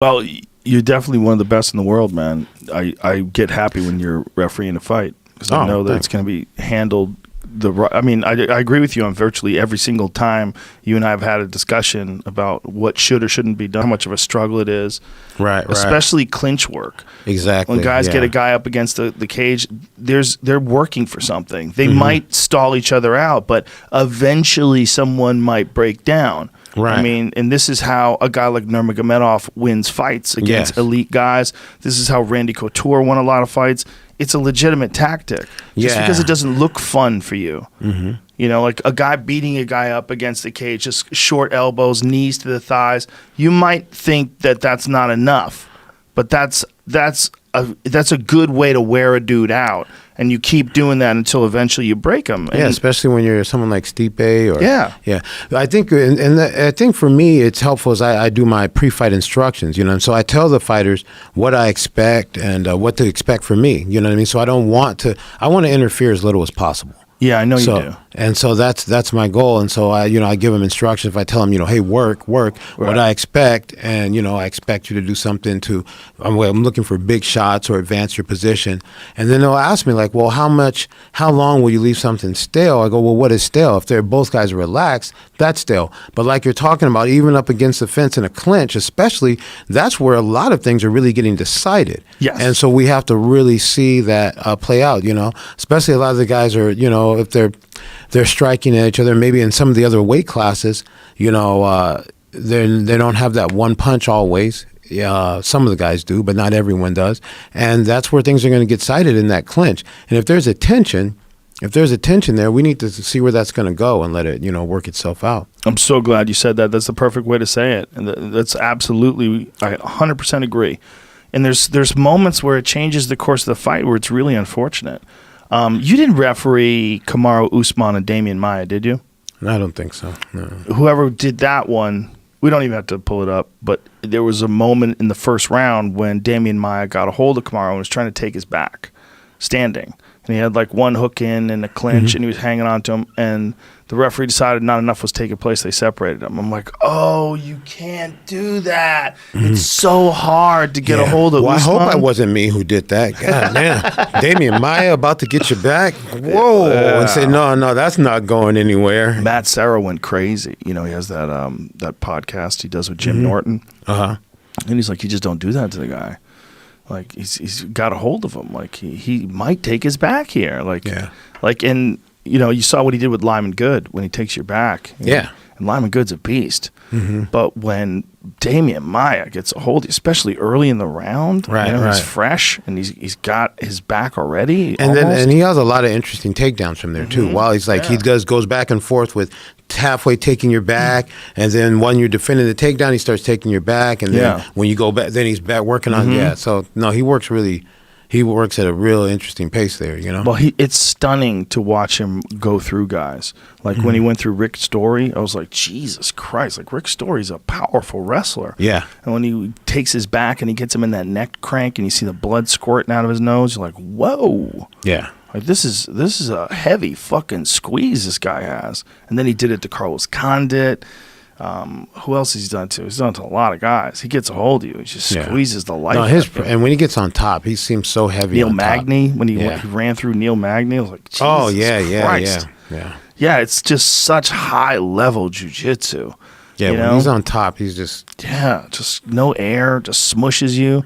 Well, you're definitely one of the best in the world, man. I get happy when you're refereeing a fight because I know that it's going to be handled I mean, I agree with you on virtually every single time you and I have had a discussion about what should or shouldn't be done, how much of a struggle it is. Right. Especially clinch work. Exactly. When guys get a guy up against the cage, they're working for something. They might stall each other out, but eventually someone might break down. Right. I mean, and this is how a guy like Nurmagomedov wins fights against elite guys. This is how Randy Couture won a lot of fights. It's a legitimate tactic. Just because it doesn't look fun for you. You know, like a guy beating a guy up against the cage, just short elbows, knees to the thighs. You might think that that's not enough, but that's a good way to wear a dude out. And you keep doing that until eventually you break them. Yeah, especially when you're someone like Stipe or yeah. I think, I think for me, it's helpful as I do my pre-fight instructions. You know, and so I tell the fighters what I expect and what to expect from me. You know what I mean? So I want to interfere as little as possible. Yeah, I know you do. And so that's my goal. And so I give them instructions. If I tell them, hey, work, what I expect, and I expect you to do something I'm looking for big shots or advance your position. And then they'll ask me like, well, how long will you leave something stale? I go, well, what is stale? If both guys are relaxed, that's stale. But like you're talking about, even up against the fence in a clinch, especially, that's where a lot of things are really getting decided. Yes. And so we have to really see that play out. Especially a lot of the guys are, if they're striking at each other, maybe in some of the other weight classes, they don't have that one punch always. Some of the guys do, but not everyone does. And that's where things are going to get cited in that clinch. And if there's a tension there, we need to see where that's going to go and let it, work itself out. I'm so glad you said that. That's the perfect way to say it. And that's absolutely, I 100% agree. And there's moments where it changes the course of the fight where it's really unfortunate. You didn't referee Kamaru Usman and Damian Maia, did you? I don't think so. No. Whoever did that one, we don't even have to pull it up, but there was a moment in the first round when Damian Maia got a hold of Kamaru and was trying to take his back, standing. And he had like one hook in and a clinch, and he was hanging on to him, and the referee decided not enough was taking place. They separated him. I'm like, oh, you can't do that. It's so hard to get a hold of. Well, Usman. I hope it wasn't me who did that. God damn. Damian Maia about to get your back. Whoa. And say, no, that's not going anywhere. Matt Serra went crazy. He has that that podcast he does with Jim Norton. And he's like, you just don't do that to the guy. Like, he's got a hold of him. Like, he might take his back here. And you saw what he did with Lyman Good when he takes your back. Yeah. And Lyman Good's a beast. But when Damian Maia gets a hold, especially early in the round, he's fresh and he's got his back already. And he has a lot of interesting takedowns from there too. While he's like, he goes back and forth with halfway taking your back, and then when you're defending the takedown, he starts taking your back, and then when you go back, then he's back working on So no, he works at a real interesting pace there, Well, it's stunning to watch him go through guys. Like when he went through Rick Story, I was like, Jesus Christ! Like Rick Story's a powerful wrestler. Yeah. And when he takes his back and he gets him in that neck crank, and you see the blood squirting out of his nose, you're like, whoa. Yeah. Like this is a heavy fucking squeeze this guy has. And then he did it to Carlos Condit. Who else has he done to? He's done it to a lot of guys. He gets a hold of you. He just squeezes the life out of you. And when he gets on top, he seems so heavy. Neil Magny, when he ran through Neil Magny, I was like, Jesus Christ. Yeah, it's just such high-level jiu-jitsu. Yeah, when he's on top, he's just... Yeah, just no air, just smushes you.